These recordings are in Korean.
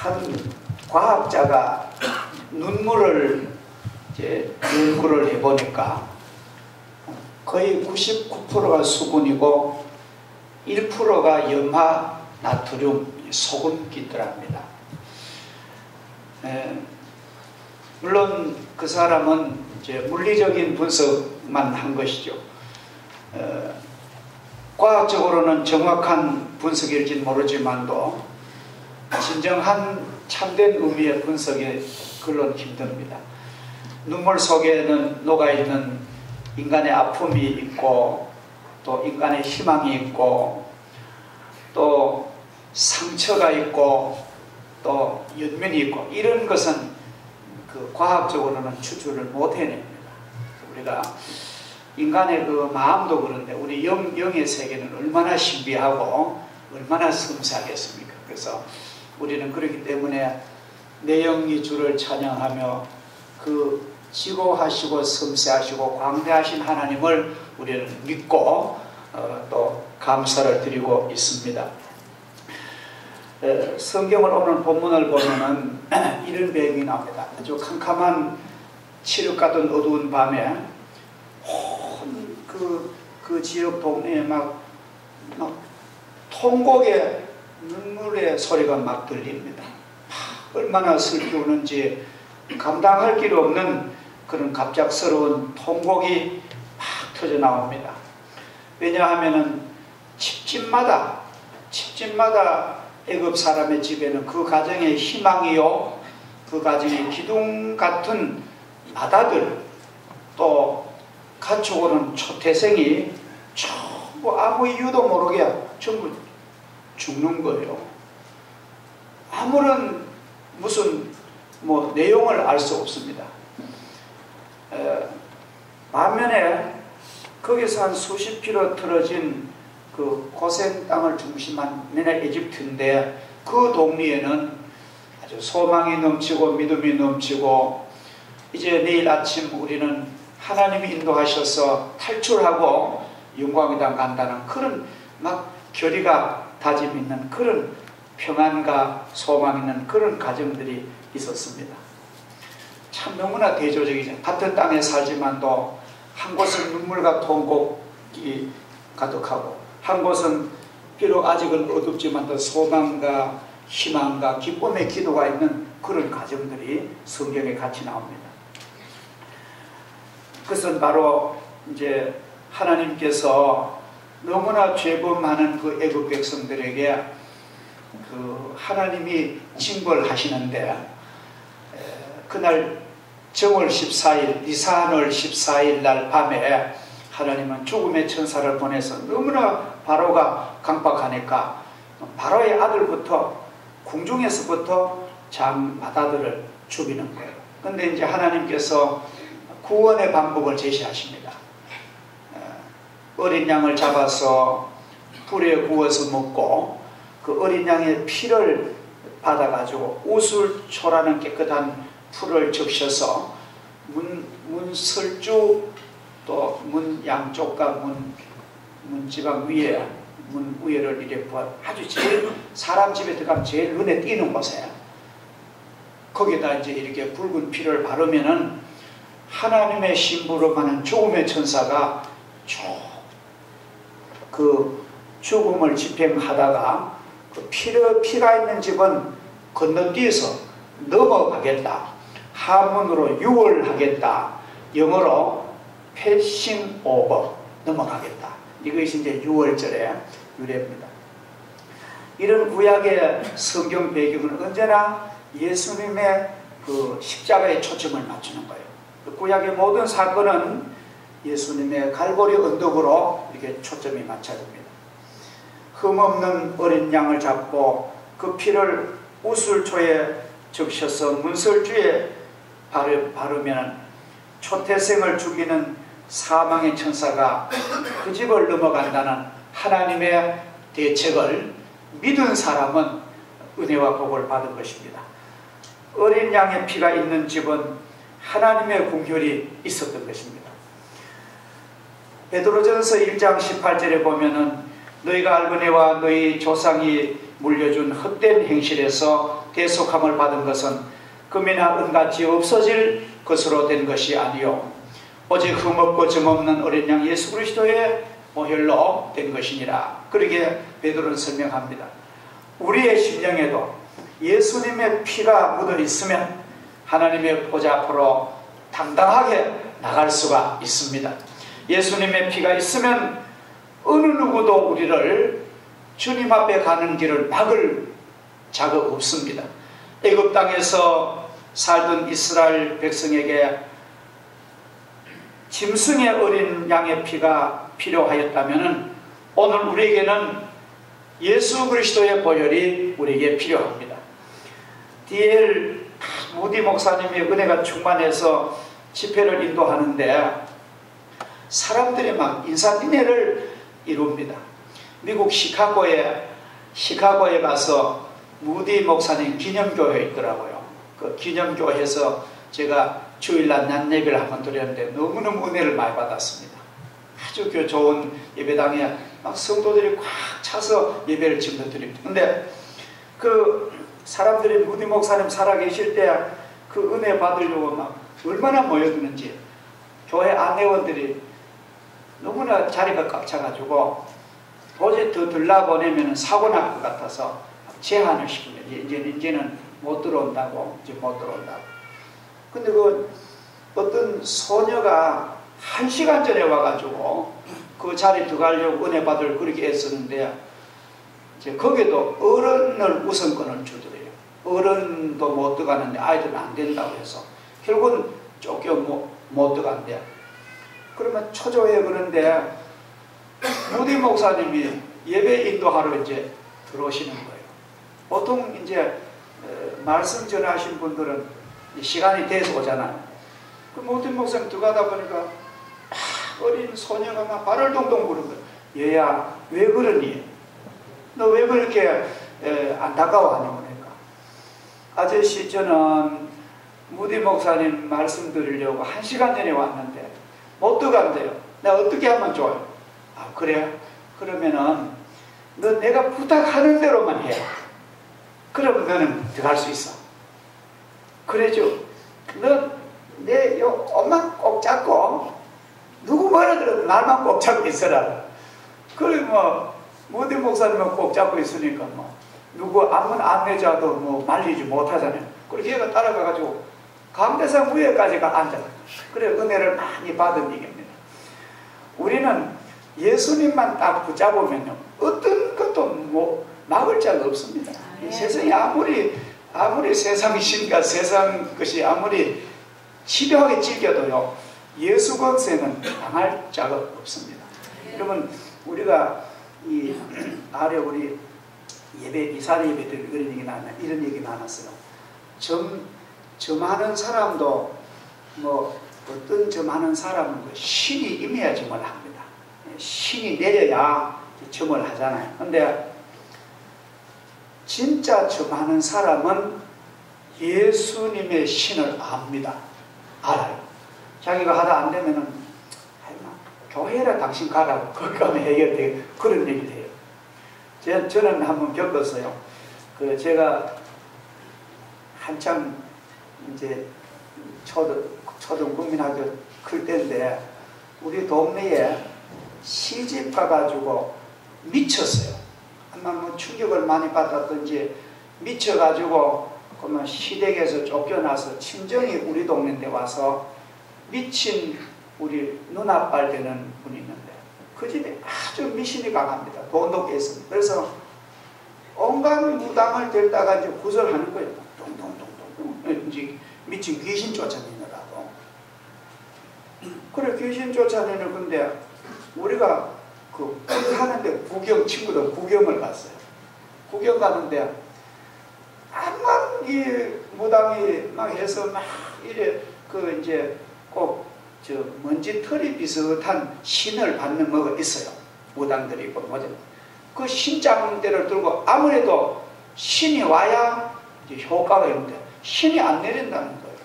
한 과학자가 눈물을 이제 연구를 해보니까 거의 99%가 수분이고 1%가 염화, 나트륨, 소금기더랍니다. 물론 그 사람은 이제 물리적인 분석만 한 것이죠. 과학적으로는 정확한 분석일진 모르지만도 진정한 참된 의미의 분석이 그건 힘듭니다. 눈물 속에는 녹아있는 인간의 아픔이 있고 또 인간의 희망이 있고 또 상처가 있고 또 연민이 있고 이런 것은 그 과학적으로는 추출을 못 해냅니다. 우리가 인간의 그 마음도 그런데 우리 영의 세계는 얼마나 신비하고 얼마나 섬세하겠습니까? 그래서 우리는 그렇기 때문에 내 영이 주를 찬양하며 그 지고하시고 섬세하시고 광대하신 하나님을 우리는 믿고 또 감사를 드리고 있습니다. 성경을 오늘 본문을 보면은 이런 배경이 나옵니다. 아주 캄캄한 칠흑 같은 어두운 밤에 그 지역 동네에 막 통곡의 눈물의 소리가 막 들립니다. 얼마나 슬피 우는지 감당할 길 없는 그런 갑작스러운 통곡이 막 터져 나옵니다. 왜냐하면은 집집마다 애굽 사람의 집에는 그 가정의 희망이요, 그 가정의 기둥 같은 마다들, 또 가축으로는 초태생이 전부 아무 이유도 모르게 전부 죽는 거예요. 아무런 무슨 내용을 알 수 없습니다. 반면에 거기서 한 수십 킬로 틀어진 그 고센 땅을 중심한 맨날 이집트인데 그 동리에는 아주 소망이 넘치고 믿음이 넘치고 이제 내일 아침 우리는 하나님이 인도하셔서 탈출하고 영광의 땅 간다는 그런 막 결의가 다짐 있는 그런 평안과 소망 있는 그런 가정들이 있었습니다. 참 너무나 대조적이죠. 같은 땅에 살지만도 한 곳은 눈물과 통곡이 가득하고 한 곳은 비록 아직은 어둡지만도 소망과 희망과 기쁨의 기도가 있는 그런 가정들이 성경에 같이 나옵니다. 그것은 바로 이제 하나님께서 너무나 죄범하는 그 애굽 백성들에게 그 하나님이 징벌하시는데 그날 정월 14일 니산월 14일 날 밤에 하나님은 죽음의 천사를 보내서 너무나 바로가 강박하니까 바로의 아들부터 궁중에서부터 장마다들을 죽이는 거예요. 근데 이제 하나님께서 구원의 방법을 제시하십니다. 어린 양을 잡아서 불에 구워서 먹고 그 어린 양의 피를 받아가지고 우술초라는 깨끗한 풀을 적셔서 문설주 또 문 양쪽과 문지방 위에 문 위에를 이렇게 아주 제일 사람 집에 들어가면 제일 눈에 띄는 곳에 거기다 이제 이렇게 붉은 피를 바르면은 하나님의 심부름하는 죽음의 천사가 쭉 그 죽음을 집행하다가 그 피가 있는 집은 건너뛰어서 넘어가겠다. 한문으로 유월하겠다. 영어로 패싱 오버, 넘어가겠다. 이것이 이제 6월절의 유래입니다. 이런 구약의 성경 배경은 언제나 예수님의 그 십자가에 초점을 맞추는 거예요. 구약의 모든 사건은 예수님의 갈보리 언덕으로 이렇게 초점이 맞춰집니다. 흠없는 어린 양을 잡고 그 피를 우술초에 적셔서 문설주에 바르면 초태생을 죽이는 사망의 천사가 그 집을 넘어간다는 하나님의 대책을 믿은 사람은 은혜와 복을 받은 것입니다. 어린 양의 피가 있는 집은 하나님의 궁혈이 있었던 것입니다. 베드로전서 1장 18절에 보면은 너희가 알거니와 너희 조상이 물려준 헛된 행실에서 대속함을 받은 것은 금이나 은같이 없어질 것으로 된 것이 아니요 오직 흠없고 점없는 어린 양 예수 그리스도의 보혈로 된 것이니라. 그렇게 베드로는 설명합니다. 우리의 심령에도 예수님의 피가 묻어 있으면 하나님의 보좌 앞으로 당당하게 나갈 수가 있습니다. 예수님의 피가 있으면 어느 누구도 우리를 주님 앞에 가는 길을 막을 자가 없습니다. 애굽 땅에서 살던 이스라엘 백성에게 짐승의 어린 양의 피가 필요하였다면 오늘 우리에게는 예수 그리스도의 보혈이 우리에게 필요합니다. D.L. 무디 목사님이 은혜가 충만해서 집회를 인도하는데 사람들이 막 인사인해를 이룹니다. 미국 시카고에 가서 무디 목사님 기념교회 있더라고요. 그 기념교회에서 제가 주일날 낮 예배를 한번 드렸는데 너무너무 은혜를 많이 받았습니다. 아주 좋은 예배당에 막 성도들이 꽉 차서 예배를 지금 드립니다. 근데 그 사람들이 무디 목사님 살아계실 때 그 은혜 받으려고 막 얼마나 모여드는지 교회 안내원들이 너무나 자리가 꽉 차가지고 도저히 더 들라보내면 사고 날 것 같아서 제한을 시킵니다. 이제는 못 들어온다고. 근데 그 어떤 소녀가 1시간 전에 와가지고 그 자리 들어가려고 은혜 받을 그렇게 애쓰는데 이제 거기도 어른을 우선권을 주더래요. 어른도 못 들어가는데 아이들은 안 된다고 해서 결국은 쫓겨 못 들어간대요. 그러면 초조해. 그런데 무디 목사님이 예배 인도하러 이제 들어오시는 거예요. 보통 이제 말씀 전하신 분들은 시간이 돼서 오잖아요. 그 무디 목사님 들어가다 보니까 어린 소녀가 막 발을 동동 구는 거예요. 얘야 왜 그러니? 너 왜 그렇게 안타까워하니? 그러니까 아저씨 저는 무디 목사님 말씀 드리려고 1시간 전에 왔는데 못 들어간대요. 내가 어떻게 하면 좋아요? 아 그래? 그러면은 너 내가 부탁하는 대로만 해. 그러면 너는 들어갈 수 있어. 그래죠. 너 내 엄마 꼭 잡고 누구 뭐라 그래도 날만 꼭 잡고 있어라. 그래 무디 목사님은 꼭 잡고 있으니까 누구 아무 안내자도 말리지 못하잖아요. 그래서 얘가 따라가가지고 강대상 위에까지 앉아. 그래 은혜를 많이 받은 얘기입니다. 우리는 예수님만 딱 붙잡으면요 어떤 것도 막을 자가 없습니다. 이 세상이 아무리 세상 신과 세상 것이 아무리 치료하게 찔겨도요 예수 권세는 당할 자가 없습니다. 여러분 우리가 이 아래 우리 예배 이사리 예배들 이런 얘기 많았어요. 점하는 사람도 어떤 점하는 사람은 신이 임해야 점을 합니다. 신이 내려야 점을 하잖아요. 근데 진짜 점하는 사람은 예수님의 신을 압니다. 알아요. 자기가 하다 안 되면은 교회라 당신 가라고 거기 가면 해결돼요. 그런 얘기를 해요. 저는 한번 겪었어요. 제가 한참 이제 초등국민학교 클 때인데 우리 동네에 시집 가가지고 미쳤어요. 아마 충격을 많이 받았던지 미쳐가지고 그러면 시댁에서 쫓겨나서 친정이 우리 동네인데 와서 미친 우리 누나빨 되는 분이 있는데 그 집에 아주 미신이 강합니다. 돈도 깼습니다. 그래서 온갖 무당을 데려다가 이제 구설하는 거예요. 동동동동 이제 미친 귀신 쫓아내느라고. 그래 귀신 쫓아내는 건데 우리가 하는데 친구들 구경을 갔어요. 구경 가는데 암만 이 무당이 막 해서 막 이래 이제 꼭 먼지 털이 비슷한 신을 받는 뭐가 있어요. 무당들이 있고 그 신장대를 들고 아무래도 신이 와야 이제 효과가 있는데 신이 안 내린다는 거예요.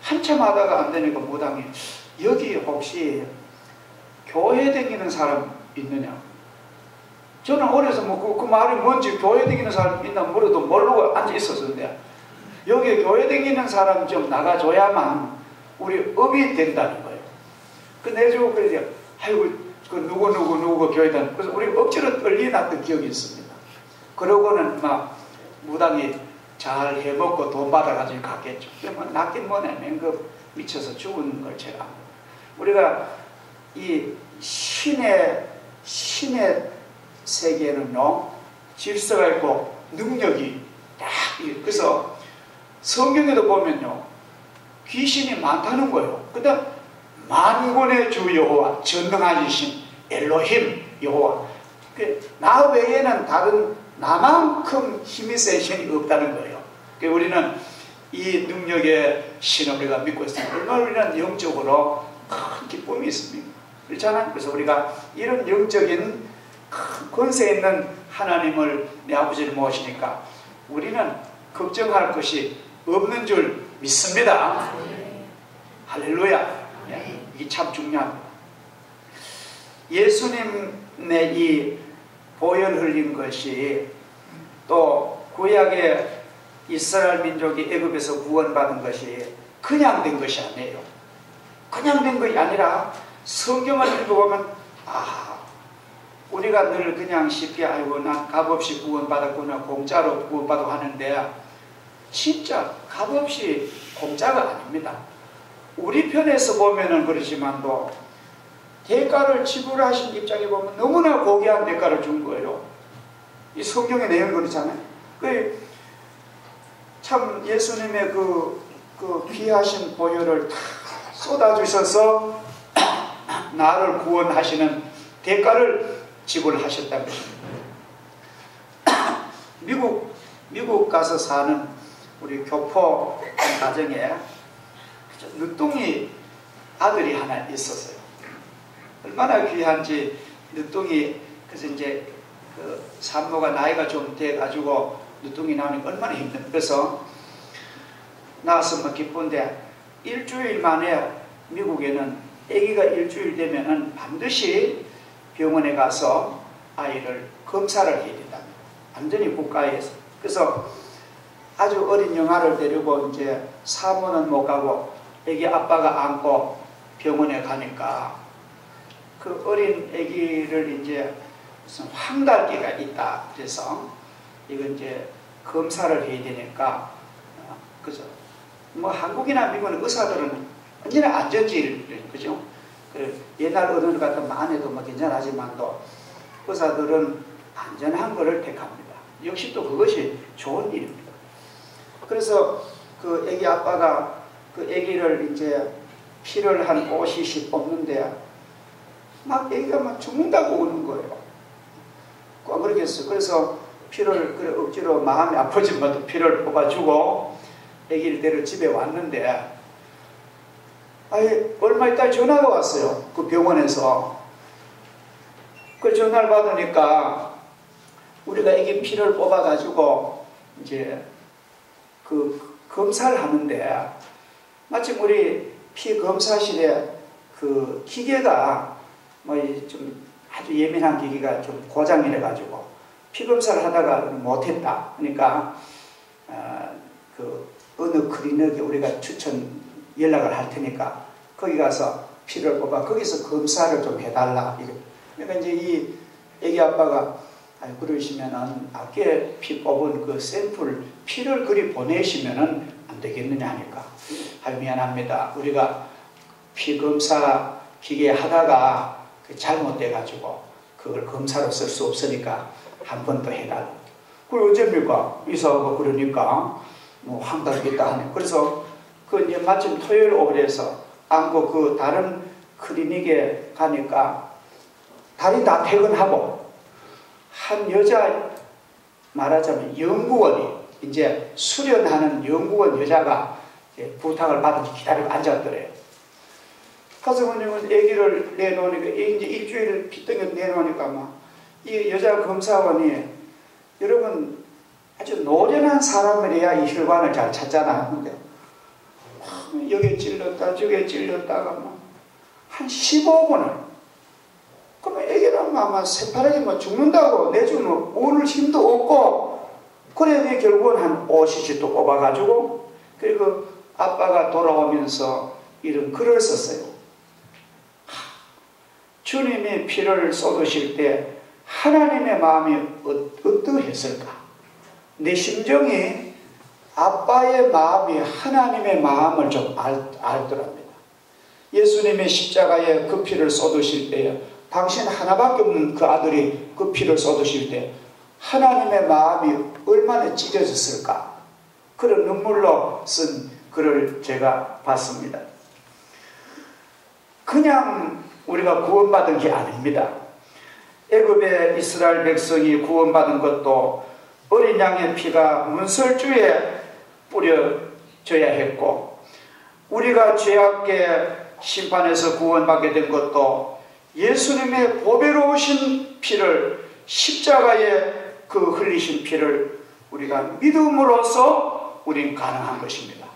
한참 하다가 안 되니까 무당이 여기 혹시 교회 다니는 사람 있느냐? 저는 어려서 뭐 그 말이 뭔지 교회 다니는 사람 있나 물어도 모르고 앉아 있었는데, 여기 교회 다니는 사람 좀 나가줘야만 우리 업이 된다는 거예요. 그 내주고 그래야, 아이고, 그 누구 교회 다니. 그래서 우리 억지로 떨리났던 기억이 있습니다. 그러고는 막 무당이 잘 해먹고 돈 받아가지고 갔겠죠. 그러면 낫긴 뭐네, 맹급 미쳐서 죽은 걸 제가. 우리가 이 신의 세계에는요, 질서가 있고 능력이 딱, 그래서 성경에도 보면요, 귀신이 많다는 거예요. 그 다음 만군의 주 여호와, 전능하신 엘로힘 여호와, 나 외에는 다른 나만큼 힘이 센 신이 없다는 거예요. 우리는 이 능력의 신을 우리가 믿고 있습니다. 얼마나 우리는 영적으로 큰 기쁨이 있습니다. 그렇잖아요. 그래서 우리가 이런 영적인 큰 권세 있는 하나님을, 내 아버지를 모시니까 우리는 걱정할 것이 없는 줄 믿습니다. 할렐루야. 이게 참 중요합니다. 예수님의 이 보혈 흘린 것이, 또 구약의 이스라엘 민족이 애굽에서 구원받은 것이 그냥 된 것이 아니에요. 그냥 된 것이 아니라 성경을 읽어보면, 우리가 늘 그냥 쉽게, 아이고 난 값없이 구원받았구나, 공짜로 구원받고 하는데, 진짜 값없이 공짜가 아닙니다. 우리 편에서 보면은 그렇지만도 대가를 지불하신 입장에 보면 너무나 고귀한 대가를 준 거예요. 이 성경의 내용이 그렇잖아요. 참 예수님의 그 귀하신 보혈을 다 쏟아주셔서 나를 구원하시는 대가를 지불하셨다는 것입니다. 미국 가서 사는 우리 교포 가정에 늦둥이 아들이 하나 있었어요. 얼마나 귀한지, 늦둥이, 그래서 이제 그 산모가 나이가 좀 돼가지고 늦둥이 나오니까 얼마나 힘든. 그래서 낳았으면 기쁜데, 일주일 만에 미국에는 아기가 일주일 되면은 반드시 병원에 가서 아이를 검사를 해야 된답니다. 완전히 국가에서. 그래서 아주 어린 영아를 데리고 이제 사모는 못 가고 아기 아빠가 안고 병원에 가니까 그 어린 아기를 이제 무슨 황달기가 있다. 그래서 이건 이제 검사를 해야 되니까, 그죠? 뭐 한국이나 미국은 의사들은 언제나 안전지를, 그죠? 옛날 어른들 같으면 안 해도 뭐 괜찮하지만도 의사들은 안전한 것을 택합니다. 역시 또 그것이 좋은 일입니다. 그래서 그 아기 아빠가 그 아기를 이제 피를 한 5cc 뽑는데 막 아기가 막 죽는다고 우는 거예요. 꼭 그러겠어요. 그래서 피를 그래 억지로 마음이 아프지만 피를 뽑아주고 아기를 데려 집에 왔는데, 얼마 있다 전화가 왔어요. 그 병원에서. 그 전화를 받으니까 우리가 아기 피를 뽑아가지고 이제 그 검사를 하는데, 마침 우리 피 검사실에 그 기계가 뭐 좀 아주 예민한 기계가 좀 고장이래 가지고 피 검사를 하다가 못했다. 그러니까 그 어느 클리닉에 우리가 추천 연락을 할 테니까 거기 가서 피를 뽑아 거기서 검사를 좀 해달라. 그러니까 이제 이 애기 아빠가 그러시면은 아까 피 뽑은 그 샘플 피를 그리 보내시면은 안 되겠느냐 하니까, 미안합니다. 우리가 피 검사 기계 하다가 잘못돼 가지고 그걸 검사로 쓸 수 없으니까 한 번 더 해달라. 그걸 어쩝니까? 이사하고 그러니까 뭐 황당하겠다 하네. 그래서 그 이제 마침 토요일 오후에서 안고 그 다른 클리닉에 가니까 다리 다 퇴근하고 한 여자, 말하자면 연구원이, 이제 수련하는 연구원 여자가 부탁을 받아서 기다리고 앉았더래요. 가서는 아기를 내놓으니까, 이제 일주일 피덩이 내놓으니까 이 여자 검사원이, 여러분 아주 노련한 사람이래야 이 혈관을 잘 찾잖아. 근데 여기에 찔렀다 저기에 찔렀다가 한 15분을, 그러면 애기는 그러면 아마 새파랗게 뭐 죽는다고 내주는 오늘 힘도 없고, 그래 결국은 한 50씩도 꼽아가지고, 그리고 아빠가 돌아오면서 이런 글을 썼어요. 주님이 피를 쏟으실 때 하나님의 마음이 어떠했을까? 내 심정이 아빠의 마음이 하나님의 마음을 좀 알더랍니다. 예수님의 십자가에 그 피를 쏟으실 때에 당신 하나밖에 없는 그 아들이 그 피를 쏟으실 때 하나님의 마음이 얼마나 찢어졌을까? 그런 눈물로 쓴 글을 제가 봤습니다. 그냥 우리가 구원받은 게 아닙니다. 애굽의 이스라엘 백성이 구원받은 것도 어린 양의 피가 문설주에 뿌려져야 했고, 우리가 죄악의 심판에서 구원받게 된 것도 예수님의 보배로우신 피를, 십자가에 그 흘리신 피를 우리가 믿음으로써 우린 가능한 것입니다.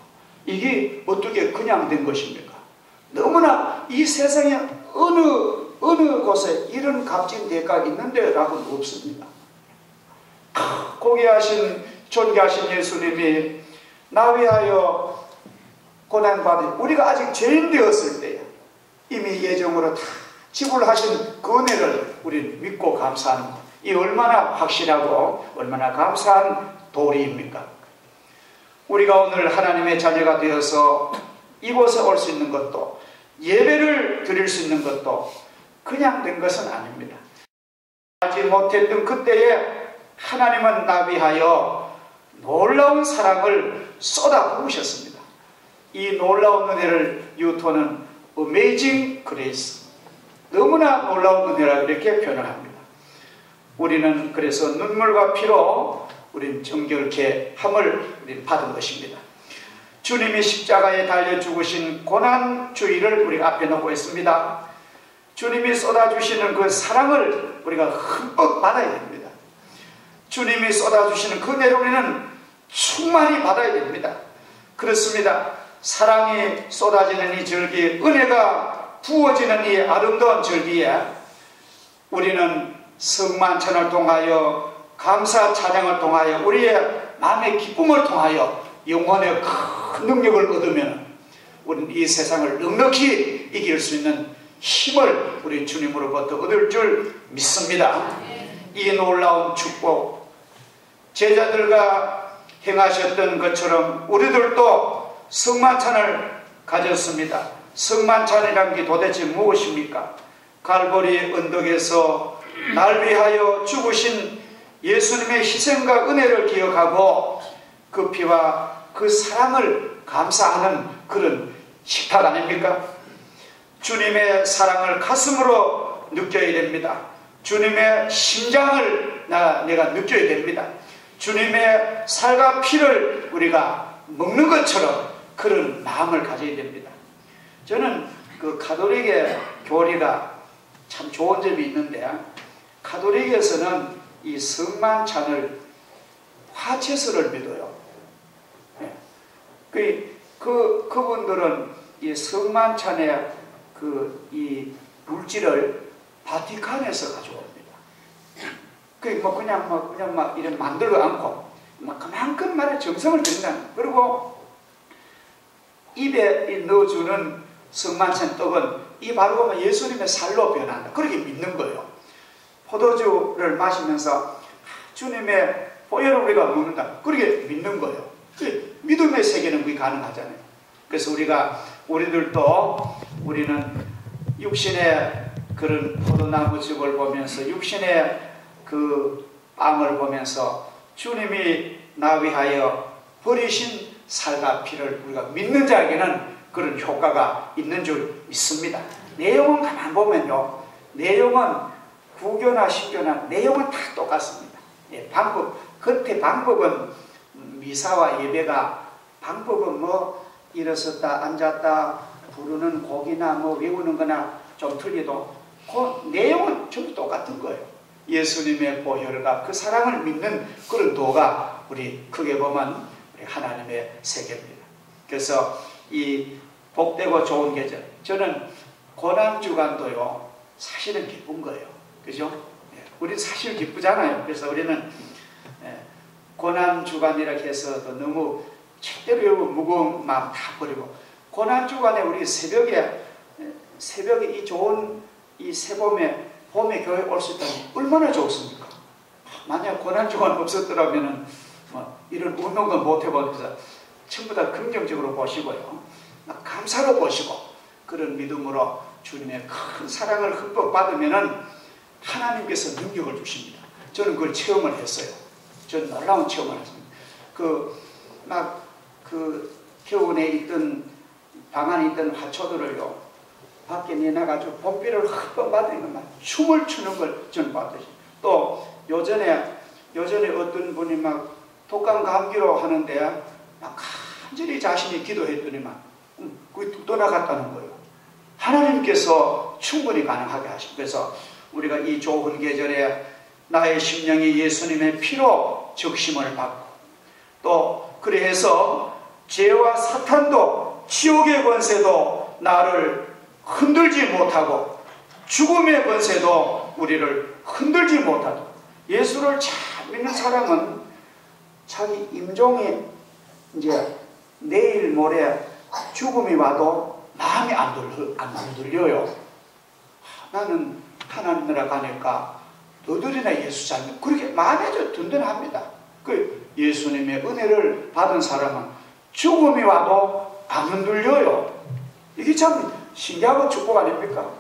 이게 어떻게 그냥 된 것입니까? 너무나 이 세상에 어느 곳에 이런 값진 대가가 있는데 라고는 없습니다. 고귀하신 존귀하신 예수님이 나 위하여 고난받은, 우리가 아직 죄인 되었을 때에 이미 예정으로 다 지불하신 그 은혜를 우리는 믿고 감사하는 것, 이 얼마나 확실하고 얼마나 감사한 도리입니까? 우리가 오늘 하나님의 자녀가 되어서 이곳에 올 수 있는 것도, 예배를 드릴 수 있는 것도 그냥 된 것은 아닙니다. 하지 못했던 그때에 하나님은 나 위하여 놀라운 사랑을 쏟아 부으셨습니다. 이 놀라운 은혜를 뉴턴은 Amazing Grace, 너무나 놀라운 은혜라고 이렇게 표현을 합니다. 우리는 그래서 눈물과 피로 우리는 정결케 함을 우리는 받은 것입니다. 주님이 십자가에 달려 죽으신 고난주의를 우리가 앞에 놓고 있습니다. 주님이 쏟아주시는 그 사랑을 우리가 흠뻑 받아야 됩니다. 주님이 쏟아주시는 그 은혜를 우리는 충만히 받아야 됩니다. 그렇습니다. 사랑이 쏟아지는 이 절기, 은혜가 부어지는 이 아름다운 절기에 우리는 성만찬을 통하여, 감사 찬양을 통하여, 우리의 마음의 기쁨을 통하여 영혼의 큰 능력을 얻으면 우리는 이 세상을 넉넉히 이길 수 있는 힘을 우리 주님으로부터 얻을 줄 믿습니다. 이 놀라운 축복, 제자들과 행하셨던 것처럼 우리들도 성만찬을 가졌습니다. 성만찬이란 게 도대체 무엇입니까? 갈보리 언덕에서 날 위하여 죽으신 예수님의 희생과 은혜를 기억하고 그 피와 그 사랑을 감사하는 그런 식탁 아닙니까? 주님의 사랑을 가슴으로 느껴야 됩니다. 주님의 심장을 내가 느껴야 됩니다. 주님의 살과 피를 우리가 먹는 것처럼 그런 마음을 가져야 됩니다. 저는 그 가톨릭의 교리가 참 좋은 점이 있는데, 가톨릭에서는 이 성만찬을 화채수를 믿어요. 그분들은 이 성만찬의 이 물질을 바티칸에서 가져옵니다. 그냥 막 이런 만들고 않고 그만큼만의 정성을 드린다는. 그리고 입에 넣어주는 성만찬 떡은 이 바로 보면 예수님의 살로 변한다. 그렇게 믿는 거예요. 포도주를 마시면서 주님의 보혈을 우리가 먹는다. 그렇게 믿는 거예요. 믿음의 세계는 그게 가능하잖아요. 그래서 우리는 육신의 그런 포도나무즙을 보면서, 육신의 그 빵을 보면서 주님이 나 위하여 버리신 살과 피를 우리가 믿는 자에게는 그런 효과가 있는 줄 믿습니다. 내용은 가만 보면요, 내용은 구교나 신교나 내용은 다 똑같습니다. 겉에 방법은 미사와 예배가, 방법은 일어섰다 앉았다 부르는 곡이나 외우는 거나 좀 틀리도 그 내용은 전부 똑같은 거예요. 예수님의 보혈과 그 사랑을 믿는 그런 도가 우리 크게 보면 우리 하나님의 세계입니다. 그래서 이 복되고 좋은 계절, 저는 고난주간도요 사실은 기쁜 거예요. 그죠? 우리는 사실 기쁘잖아요. 그래서 우리는 고난주간이라 해서 너무 절대로 무거운 마음 다 버리고, 고난주간에 우리 새벽에 이 좋은 이 새봄에 봄에 교회 올 수 있다면 얼마나 좋습니까? 만약 고난주간 없었더라면 이런 운동도 못 해보면서 전부 다 긍정적으로 보시고요, 감사로 보시고, 그런 믿음으로 주님의 큰 사랑을 흠뻑 받으면은 하나님께서 능력을 주십니다. 저는 그걸 체험을 했어요. 저는 놀라운 체험을 했습니다. 겨우내 있던 방 안에 있던 화초들을요, 밖에 내놔가지고 봄비를 흠뻑 받으니까 막 춤을 추는 걸 저는 봤더니, 또 요전에 어떤 분이 막 독감 감기로 하는데 막 간절히 자신이 기도했더니만 그게 뚝 떠나갔다는 거예요. 하나님께서 충분히 가능하게 하십니다. 그래서 우리가 이 좋은 계절에 나의 심령이 예수님의 피로 적심을 받고, 또 그래서 죄와 사탄도 지옥의 권세도 나를 흔들지 못하고, 죽음의 권세도 우리를 흔들지 못하고, 예수를 잘 믿는 사람은 자기 임종이 이제 내일 모레 죽음이 와도 마음이 안 흔들려요. 나는 하나님 나라 가니까 너들이나 예수 잘 믿고, 그렇게 마음이 아주 든든합니다. 그 예수님의 은혜를 받은 사람은 죽음이 와도 안 흔들려요. 이게 참 신기하고 축복 아닙니까?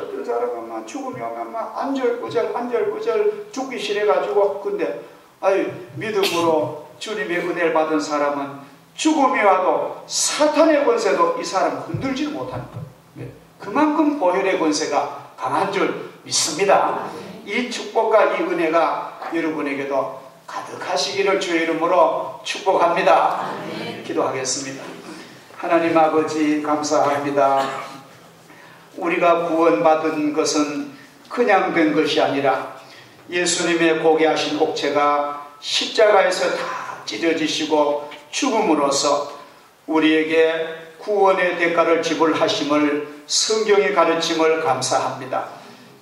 어떤 사람은 막 죽음이 오면 막 안절부절 죽기 싫어가지고, 근데 믿음으로 주님의 은혜를 받은 사람은 죽음이 와도 사탄의 권세도 이 사람을 흔들지 못하는 거예요. 그만큼 보혈의 권세가 강한 줄 믿습니다. 이 축복과 이 은혜가 여러분에게도 가득하시기를 주의 이름으로 축복합니다. 기도하겠습니다. 하나님 아버지, 감사합니다. 우리가 구원받은 것은 그냥 된 것이 아니라 예수님의 고귀하신 옥체가 십자가에서 다 찢어지시고 죽음으로써 우리에게 구원의 대가를 지불하심을 성경의 가르침을 감사합니다.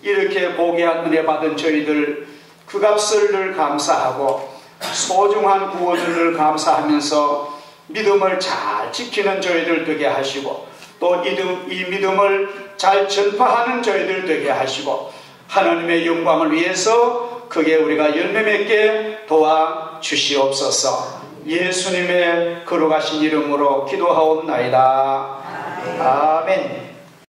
이렇게 고귀한 은혜 받은 저희들 그 값을 늘 감사하고 소중한 구원을 늘 감사하면서 믿음을 잘 지키는 저희들 되게 하시고, 또 이 믿음을 잘 전파하는 저희들 되게 하시고, 하나님의 영광을 위해서 크게 우리가 열매 맺게 도와주시옵소서. 예수님의 거룩하신 이름으로 기도하옵나이다. 아멘.